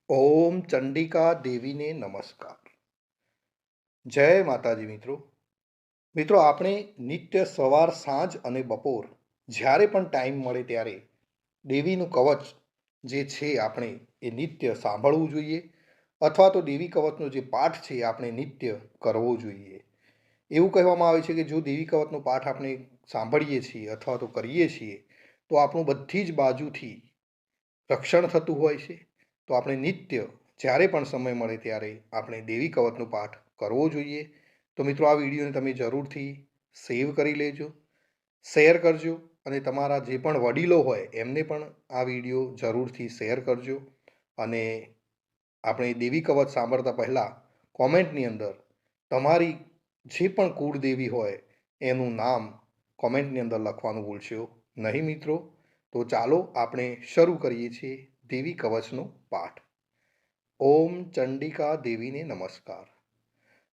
ઓમ ચંડિકા દેવીને નમસ્કાર. જય માતાજી મિત્રો. મિત્રો, આપણે નિત્ય સવાર, સાંજ અને બપોર જ્યારે પણ ટાઈમ મળે ત્યારે દેવીનું કવચ જે છે આપણે એ નિત્ય સાંભળવું જોઈએ, અથવા તો દેવી કવચનો જે પાઠ છે એ આપણે નિત્ય કરવો જોઈએ. એવું કહેવામાં આવે છે કે જો દેવી કવચનો પાઠ આપણે સાંભળીએ છીએ અથવા તો કરીએ છીએ તો આપણું બધી જ બાજુથી રક્ષણ થતું હોય છે. તો આપણે નિત્ય જ્યારે પણ સમય મળે ત્યારે આપણે દેવી કવચનો પાઠ કરવો જોઈએ. તો મિત્રો, આ વિડીયોને તમે જરૂરથી સેવ કરી લેજો, શેર કરજો, અને તમારા જે પણ વડીલો હોય એમને પણ આ વિડીયો જરૂરથી શેર કરજો. અને આપણે દેવી કવચ સાંભળતા પહેલાં કોમેન્ટની અંદર તમારી જે પણ કુળદેવી હોય એનું નામ કોમેન્ટની અંદર લખવાનું ભૂલશો નહીં મિત્રો. તો ચાલો આપણે શરૂ કરીએ છીએ દેવી કવચનો પાઠ. ઓમ ચંડિકા દેવીને નમસ્કાર.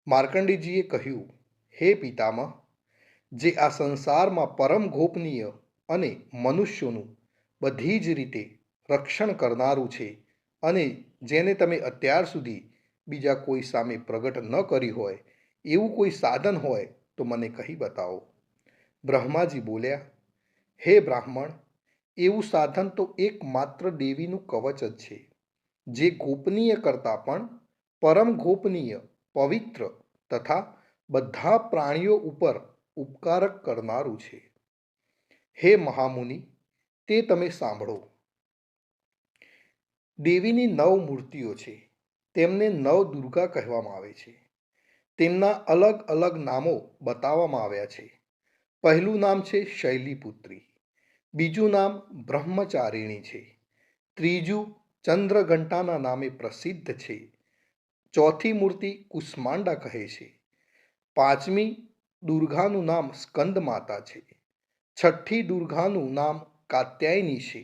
માર્કંડેયજીએ કહ્યું, હે પિતામહ, જે આ સંસારમાં પરમ ગોપનીય અને મનુષ્યોનું બધી જ રીતે રક્ષણ કરનારું છે, અને જેને તમે અત્યાર સુધી બીજા કોઈ સામે પ્રગટ ન કરી હોય એવું કોઈ સાધન હોય તો મને કહી બતાવો. બ્રહ્માજી બોલ્યા, હે બ્રાહ્મણ, એવું સાધન તો એકમાત્ર દેવીનું કવચ જ છે, જે ગોપનીય કરતાં પણ પરમ ગોપનીય, પવિત્ર તથા બધા પ્રાણીઓ ઉપર ઉપકારક કરનારું છે. હે મહામુનિ, તે તમે સાંભળો. દેવીની 9 મૂર્તિઓ છે. તેમને 9 દુર્ગા કહેવામાં આવે છે. તેમના અલગ અલગ નામો બતાવવામાં આવ્યા છે. પહેલું નામ છે શૈલીપુત્રી, બીજું નામ બ્રહ્મચારિણી છે, ત્રીજું ચંદ્રઘંટાના નામે પ્રસિદ્ધ છે, ચોથી મૂર્તિ કુષ્માંડા કહે છે, પાંચમી દુર્ગાનું નામ સ્કંદ માતા છે, છઠ્ઠી દુર્ગાનું નામ કાત્યાયની છે,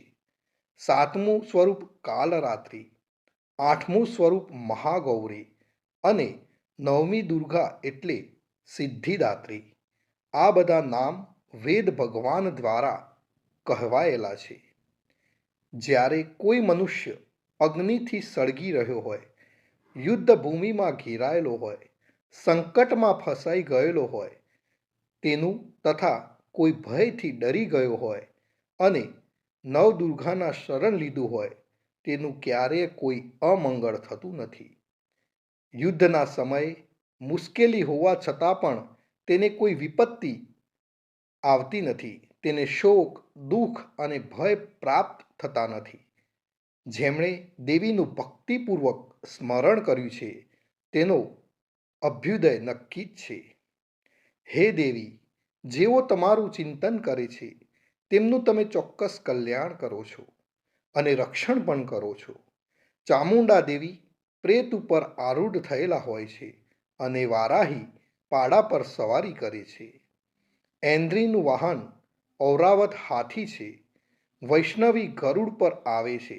સાતમું સ્વરૂપ કાલરાત્રિ, આઠમું સ્વરૂપ મહાગૌરી, અને નવમી દુર્ગા એટલે સિદ્ધિદાત્રી. આ બધા નામ વેદ ભગવાન દ્વારા કહેવાયેલા છે. જ્યારે કોઈ મનુષ્ય અગ્નિથી સળગી રહ્યો હોય, યુદ્ધ ભૂમિમાં ઘેરાયેલો હોય, સંકટમાં ફસાઈ ગયેલો હોય, તેનું તથા કોઈ ભયથી ડરી ગયો હોય અને નવદુર્ગાના શરણ લીધું હોય, તેનું ક્યારેય કોઈ અમંગળ થતું નથી. યુદ્ધના સમયે મુશ્કેલી હોવા છતાં પણ તેને કોઈ વિપત્તિ આવતી નથી. તેને શોક, દુઃખ અને ભય પ્રાપ્ત થતા નથી. જેમણે દેવીનું ભક્તિપૂર્વક સ્મરણ કર્યું છે તેનો અભ્યુદય નક્કી જ છે. હે દેવી, જેઓ તમારું ચિંતન કરે છે તેમનું તમે ચોક્કસ કલ્યાણ કરો છો અને રક્ષણ પણ કરો છો. ચામુંડા દેવી પ્રેત ઉપર આરૂઢ થયેલા હોય છે અને વારાહી પાડા પર સવારી કરે છે. ઐન્દ્રીનું વાહન ઔરાવત હાથી છે, વૈષ્ણવી ગરુડ પર આવે છે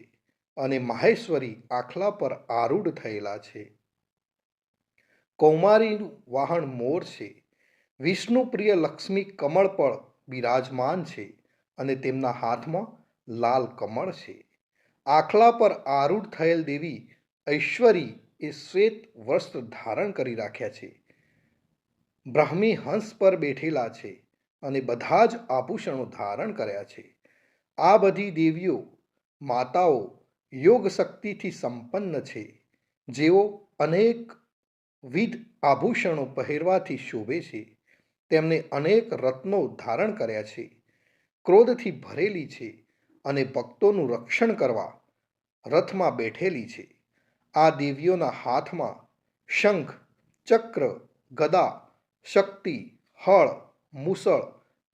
અને માહેશ્વરી આખલા પર આરૂઢ થયેલા છે. કૌમારીનું વાહન મોર છે, વિષ્ણુપ્રિય લક્ષ્મી કમળ પર બિરાજમાન છે અને તેમના હાથમાં લાલ કમળ છે. આખલા પર આરૂઢ થયેલ દેવી ઐશ્વરી એ શ્વેત વસ્ત્ર ધારણ કરી રાખ્યા છે. બ્રાહ્મી હંસ પર બેઠેલા છે અને બધા જ આભૂષણો ધારણ કર્યા છે. આ બધી દેવીઓ માતાઓ યોગ શક્તિથી સંપન્ન છે, જેઓ અનેકવિધ આભૂષણો પહેરવાથી શોભે છે. તેમને અનેક રત્નો ધારણ કર્યા છે, ક્રોધથી ભરેલી છે અને ભક્તોનું રક્ષણ કરવા રથમાં બેઠેલી છે. આ દેવીઓના હાથમાં શંખ, ચક્ર, ગદા, શક્તિ, હળ, મુસળ,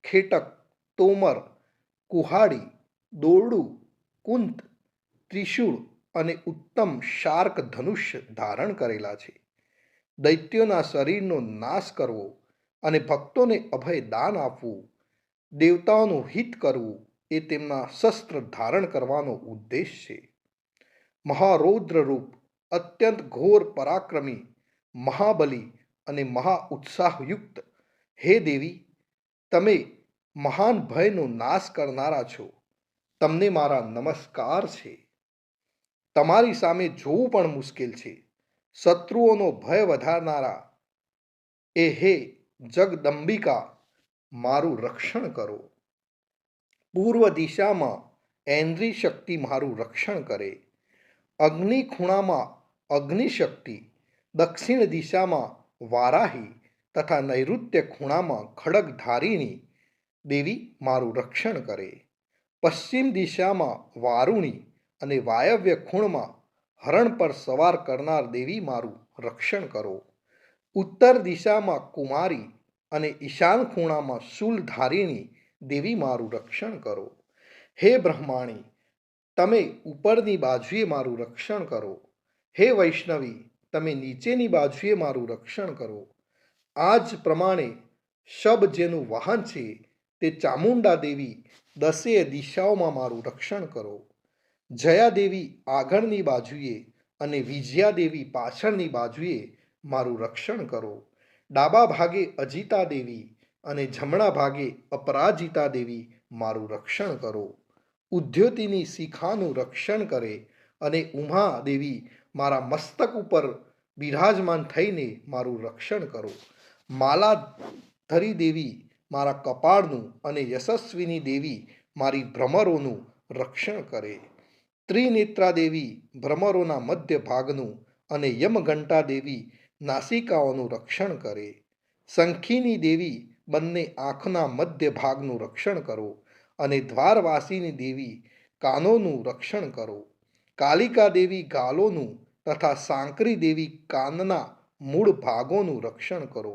ખેટક, તોમર, કુહાડી, દોરડું, કુંત, ત્રિશૂળ અને ઉત્તમ શાર્ક ધનુષ્ય ધારણ કરેલા છે. દૈત્યોના શરીરનો નાશ કરવો અને ભક્તોને અભય દાન આપવું, દેવતાઓનું હિત કરવું એ તેમના શસ્ત્ર ધારણ કરવાનો ઉદ્દેશ છે. મહારૌદ્ર રૂપ, અત્યંત ઘોર પરાક્રમી, મહાબલી અને મહા ઉત્સાહયુક્ત હે દેવી, તમે મહાન ભયનો નાશ કરનારા છો. તમને મારા નમસ્કાર છે. તમારી સામે જોવું પણ મુશ્કેલ છે. શત્રુઓનો ભય વધારનારા એ હે જગદંબિકા, મારું રક્ષણ કરો. પૂર્વ દિશામાં ઐન્દ્રી શક્તિ મારું રક્ષણ કરે. અગ્નિ ખૂણામાં અગ્નિશક્તિ, દક્ષિણ દિશામાં વારાહી તથા નૈઋત્ય ખૂણામાં ખડગધારિણી દેવી મારું રક્ષણ કરે. પશ્ચિમ દિશામાં વારુણી અને વાયવ્ય ખૂણમાં હરણ પર સવાર કરનાર દેવી મારું રક્ષણ કરો. ઉત્તર દિશામાં કુમારી અને ઈશાન ખૂણામાં શૂલધારિણી દેવી મારું રક્ષણ કરો. હે બ્રહ્માણી, તમે ઉપરની બાજુએ મારું રક્ષણ કરો. હે વૈષ્ણવી, તમે નીચેની બાજુએ મારું રક્ષણ કરો. આ જ પ્રમાણે શબ જેનું વાહન છે તે ચામુંડા દેવી દસેય દિશાઓમાં મારું રક્ષણ કરો. જયાદેવી આગળની બાજુએ અને વિજયાદેવી પાછળની બાજુએ મારું રક્ષણ કરો. ડાબા ભાગે અજિતા દેવી અને જમણા ભાગે અપરાજિતા દેવી મારું રક્ષણ કરો. ઉદ્યોતિની શિખાનું રક્ષણ કરે અને ઉમા દેવી મારા મસ્તક ઉપર બિરાજમાન થઈને મારું રક્ષણ કરો. માલાધરી દેવી મારા કપાળનું અને યશસ્વિની દેવી મારી ભ્રમરોનું રક્ષણ કરે. ત્રિનેત્રા દેવી ભ્રમરોના મધ્ય ભાગનું અને યમઘંટા દેવી નાસિકાઓનું રક્ષણ કરે. શંખીની દેવી બંને આંખના મધ્ય ભાગનું રક્ષણ કરો અને દ્વારવાસીની દેવી કાનોનું રક્ષણ કરો. કાલિકા દેવી ગાલોનું તથા સાંકરી દેવી કાનના મૂળ ભાગોનું રક્ષણ કરો.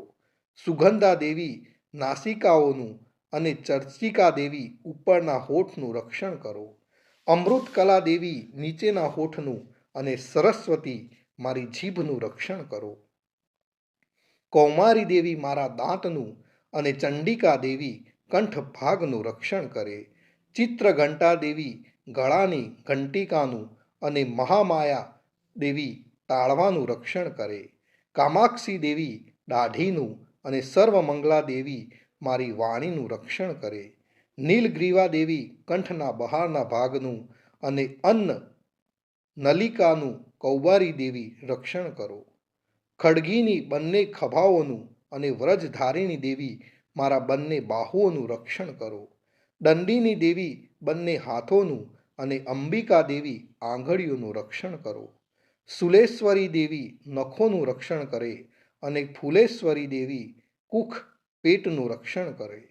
સુગંધા દેવી નાસિકાઓનું અને ચર્ચિકા દેવી ઉપરના હોઠનું રક્ષણ કરો. અમૃતકલા દેવી નીચેના હોઠનું અને સરસ્વતી મારી જીભનું રક્ષણ કરો. કૌમારી દેવી મારા દાંતનું અને ચંડિકા દેવી કંઠ ભાગનું રક્ષણ કરે. ચિત્રઘંટા દેવી ગળાની ઘંટિકાનું અને મહામાયા દેવી તાળવાનું રક્ષણ કરે. કામાક્ષી દેવી દાઢીનું અને સર્વમંગલા દેવી મારી વાણીનું રક્ષણ કરે. નીલગ્રીવા દેવી કંઠના બહારના ભાગનું અને અન્ન નલિકાનું કૌબારી દેવી રક્ષણ કરો. ખડગીની બંને ખભાઓનું અને વ્રજધારિણી દેવી મારા બંને બાહુઓનું રક્ષણ કરો. દંડીની દેવી બંને હાથોનું અને અંબિકા દેવી આંગળીઓનું રક્ષણ કરો. સુલેશ્વરી દેવી નખોનું રક્ષણ કરે અને ફૂલેશ્વરી દેવી કુખ પેટનું રક્ષણ કરે.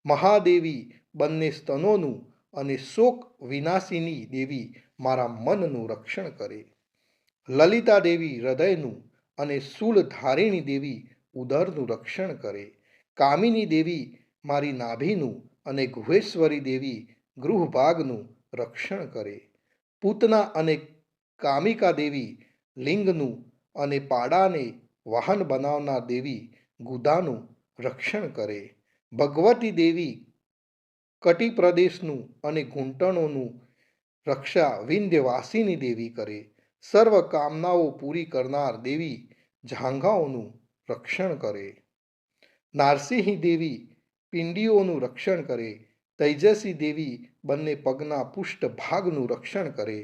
મહાદેવી બંને સ્તનોનું અને શોક વિનાશિની દેવી મારા મનનું રક્ષણ કરે. લલિતા દેવી હૃદયનું અને શૂલધારિણી દેવી ઉદરનું રક્ષણ કરે. કામિની દેવી મારી નાભીનું અને ગુહેશ્વરી દેવી ગૃહભાગનું રક્ષણ કરે. પૂતના અને કામિકા દેવી લિંગનું અને પાડાને વાહન બનાવનાર દેવી ગુદાનું રક્ષણ કરે. ભગવતી દેવી કટી પ્રદેશનું અને ઘૂંટણોનું રક્ષા વિંધ્યવાસિની દેવી કરે. સર્વ કામનાઓ પૂરી કરનાર દેવી જાંઘાઓનું રક્ષણ કરે. નારસિંહી દેવી પિંડીઓનું રક્ષણ કરે. તૈજસી દેવી બંને પગના પુષ્ટ ભાગનું રક્ષણ કરે.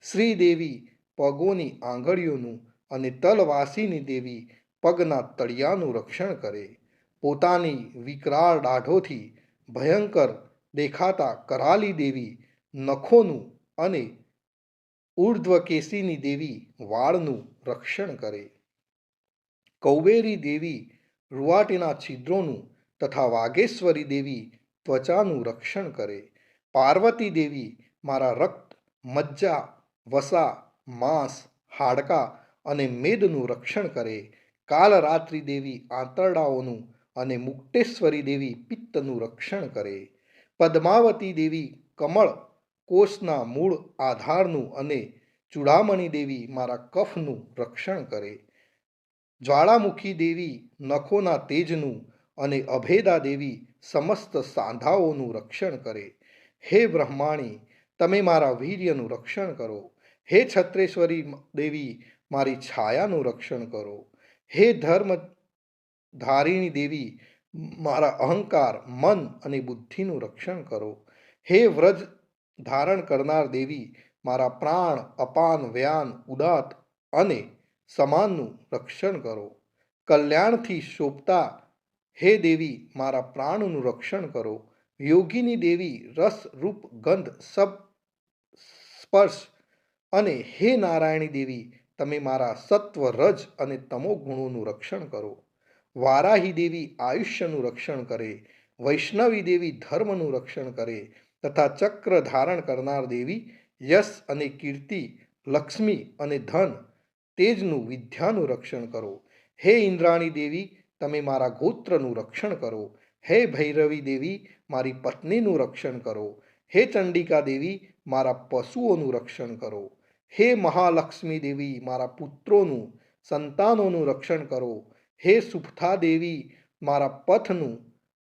શ્રીદેવી પગોની આંગળીઓનું અને તલવાસીની દેવી પગના તળિયાનું રક્ષણ કરે. પોતાની વિકરાળ દાઢોથી ભયંકર દેખાતા કરાલી દેવી નખોનું અને ઉર્ધ્વકેશીની દેવી વાળનું રક્ષણ કરે. કૌબેરી દેવી રૂવાટીના છિદ્રોનું તથા વાઘેશ્વરી દેવી ત્વચાનું રક્ષણ કરે. પાર્વતી દેવી મારા રક્ત, મજ્જા, વસા, માંસ, હાડકાં અને મેદનું રક્ષણ કરે. કાલરાત્રિ દેવી આંતરડાઓનું અને મુક્તેશ્વરી દેવી પિત્તનું રક્ષણ કરે. પદ્માવતી દેવી કમળ કોષના મૂળ આધારનું અને ચૂડામણી દેવી મારા કફનું રક્ષણ કરે. જ્વાળામુખી દેવી નખોના તેજનું અને અભેદા દેવી સમસ્ત સાંધાઓનું રક્ષણ કરે. હે બ્રહ્માણી, તમે મારા વીર્યનું રક્ષણ કરો. હે છત્રેશ્વરી દેવી મારી છાયાનું રક્ષણ કરો. હે ધર્મ ધારિણી દેવી મારા અહંકાર, મન અને બુદ્ધિનું રક્ષણ કરો. હે વ્રજ ધારણ કરનાર દેવી મારા પ્રાણ અપાન વ્યાન ઉદાત અને સમાનનું રક્ષણ કરો. કલ્યાણથી શોભતા હે દેવી મારા પ્રાણનું રક્ષણ કરો. યોગીની દેવી રસ રૂપ ગંધ સબ સ્પર્શ અને હે નારાયણી દેવી તમે મારા સત્વ રજ અને તમો ગુણોનું રક્ષણ કરો. વારાહી દેવી આયુષ્યનું રક્ષણ કરે. વૈષ્ણવી દેવી ધર્મનું રક્ષણ કરે તથા ચક્ર ધારણ કરનાર દેવી યશ અને કીર્તિ લક્ષ્મી અને ધન તેજનું વિદ્યાનું રક્ષણ કરો. હે ઇન્દ્રાણી દેવી તમે મારા ગોત્રનું રક્ષણ કરો. હે ભૈરવી દેવી મારી પત્નીનું રક્ષણ કરો. હે ચંડિકા દેવી મારા પશુઓનું રક્ષણ કરો. હે મહાલક્ષ્મી દેવી મારા પુત્રોનું સંતાનોનું રક્ષણ કરો. હે સુફથા દેવી મારા પથનું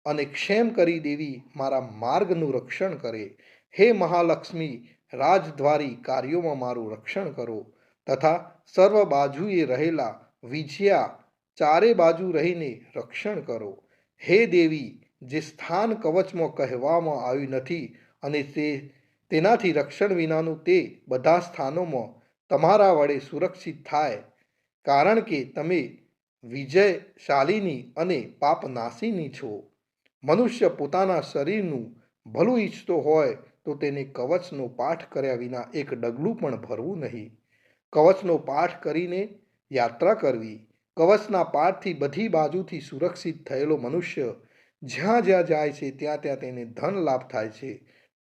અને ક્ષેમકરી દેવી મારા માર્ગનું રક્ષણ કરે. હે મહાલક્ષ્મી રાજદ્વારી કાર્યોમાં મારું રક્ષણ કરો તથા સર્વ બાજુએ રહેલા વિજયા ચારે બાજુ રહીને રક્ષણ કરો. હે દેવી જે સ્થાન કવચમાં કહેવામાં આવ્યું નથી અને તેનાથી રક્ષણ વિનાનું તે બધા સ્થાનોમાં તમારા વડે સુરક્ષિત થાય, કારણ કે તમે વિજયશાલિની અને પાપનાશીની છો. મનુષ્ય પોતાના શરીરનું ભલું ઈચ્છતો હોય તો તેને કવચનો પાઠ કર્યા વિના એક ડગલું પણ ભરવું નહીં. કવચનો પાઠ કરીને યાત્રા કરવી. કવચના પાઠથી બધી બાજુથી સુરક્ષિત થયેલો મનુષ્ય જ્યાં જ્યાં જાય છે ત્યાં ત્યાં તેને ધન લાભ થાય છે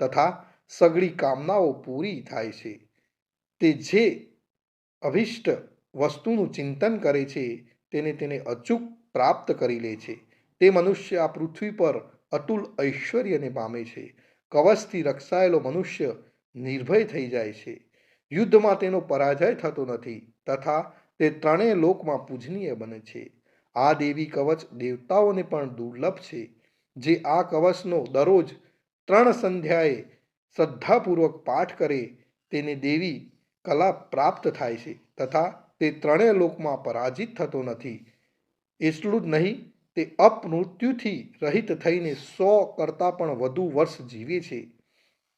તથા સઘળી કામનાઓ પૂરી થાય છે. તે જે અભિષ્ટ વસ્તુનું ચિંતન કરે છે તેને અચૂક પ્રાપ્ત કરી લે છે. તે મનુષ્ય આ પૃથ્વી પર અતુલ ઐશ્વર્યને પામે છે. કવચથી રક્ષાયેલો મનુષ્ય નિર્ભય થઈ જાય છે. યુદ્ધમાં તેનો પરાજય થતો નથી તથા તે ત્રણેય લોકમાં પૂજનીય બને છે. આ દેવી કવચ દેવતાઓને પણ દુર્લભ છે. જે આ કવચનો દરરોજ 3 સંધ્યાએ શ્રદ્ધાપૂર્વક પાઠ કરે તેને દેવી કલા પ્રાપ્ત થાય છે તથા તે ત્રણેય લોકમાં પરાજિત થતો નથી. એટલું જ નહીં, તે અપમૃત્યુથી રહિત થઈને 100 કરતાં પણ વધુ વર્ષ જીવે છે.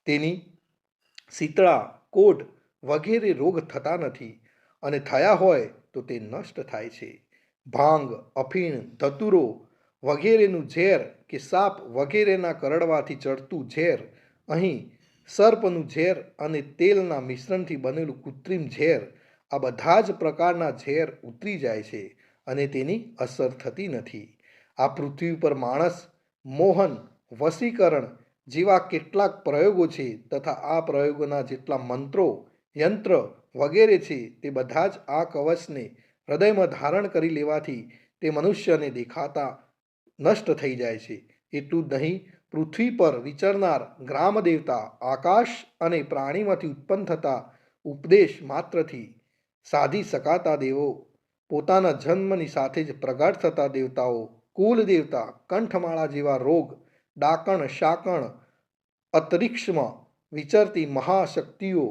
તેની શીતળા કોઢ વગેરે રોગ થતા નથી અને થયા હોય તો તે નષ્ટ થાય છે. ભાંગ અફીણ ધતુરો વગેરેનું ઝેર કે સાપ વગેરેના કરડવાથી ચડતું ઝેર, અહીં સર્પનું ઝેર અને તેલના મિશ્રણથી બનેલું કૃત્રિમ ઝેર, આ બધા જ પ્રકારના ઝેર ઉતરી જાય છે અને તેની અસર થતી નથી. આ પૃથ્વી પર માણસ મોહન વશીકરણ જેવા કેટલાક પ્રયોગો છે તથા આ પ્રયોગોના જેટલા મંત્રો યંત્ર વગેરે છે તે બધા જ આ કવચને હૃદયમાં ધારણ કરી લેવાથી તે મનુષ્યને દેખાતા નષ્ટ થઈ જાય છે. એટલું જ નહીં, પૃથ્વી પર વિચરનાર ગ્રામ દેવતા આકાશ અને પ્રાણીમાંથી ઉત્પન્ન થતા ઉપદેશ માત્રથી સાધી શકાતા દેવો, પોતાના જન્મની સાથે જ પ્રગટ થતા દેવતાઓ, કુલ દેવતા, કંઠમાળા જેવા રોગ, ડાકણ શાકણ, અંતરિક્ષમાં વિચરતી મહાશક્તિઓ,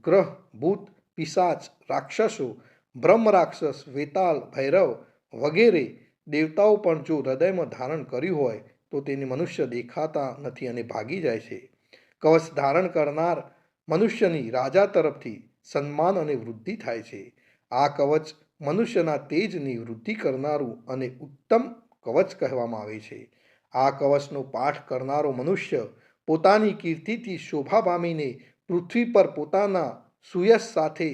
ગ્રહ ભૂત પિશાચ રાક્ષસો, બ્રહ્મ રાક્ષસ વેતાલ ભૈરવ વગેરે દેવતાઓ પણ જો હૃદયમાં ધારણ કર્યું હોય તો તેને મનુષ્ય દેખાતા નથી અને ભાગી જાય છે. કવચ ધારણ કરનાર મનુષ્યની રાજા તરફથી સન્માન અને વૃદ્ધિ થાય છે. આ કવચ મનુષ્યના તેજની વૃદ્ધિ કરનારું અને ઉત્તમ કવચ કહેવામાં આવે છે. આ કવચનો પાઠ કરનારો મનુષ્ય પોતાની કીર્તિથી શોભા પામીને પૃથ્વી પર પોતાના સુયશ સાથે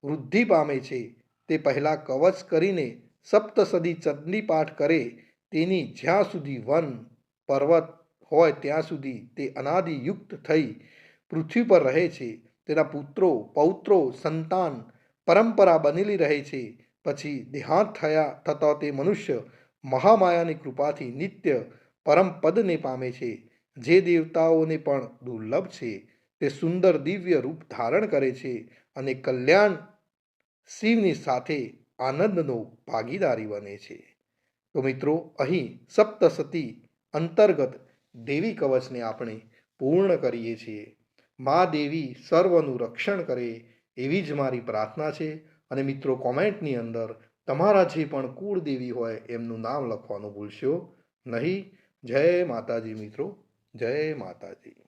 વૃદ્ધિ પામે છે. તે પહેલાં કવચ કરીને સપ્તસદી ચંડી પાઠ કરે તેની જ્યાં સુધી વન પર્વત હોય ત્યાં સુધી તે અનાદિયુક્ત થઈ પૃથ્વી પર રહે છે. તેના પુત્રો પૌત્રો સંતાન પરંપરા બનેલી રહે છે. પછી દેહાંત થતાં તે મનુષ્ય મહામાયાની કૃપાથી નિત્ય પરમપદને પામે છે, જે દેવતાઓને પણ દુર્લભ છે. તે સુંદર દિવ્ય રૂપ ધારણ કરે છે અને કલ્યાણ શિવની સાથે આનંદનો ભાગીદારી બને છે. તો મિત્રો, અહીં સપ્તસતી અંતર્ગત દેવી કવચને આપણે પૂર્ણ કરીએ છીએ. મા દેવી સર્વનું રક્ષણ કરે એવી જ મારી પ્રાર્થના છે. અને મિત્રો, કોમેન્ટની અંદર તમારા જે પણ કુળદેવી હોય એમનું નામ લખવાનું ભૂલશો નહીં. જય માતાજી મિત્રો, જય માતાજી.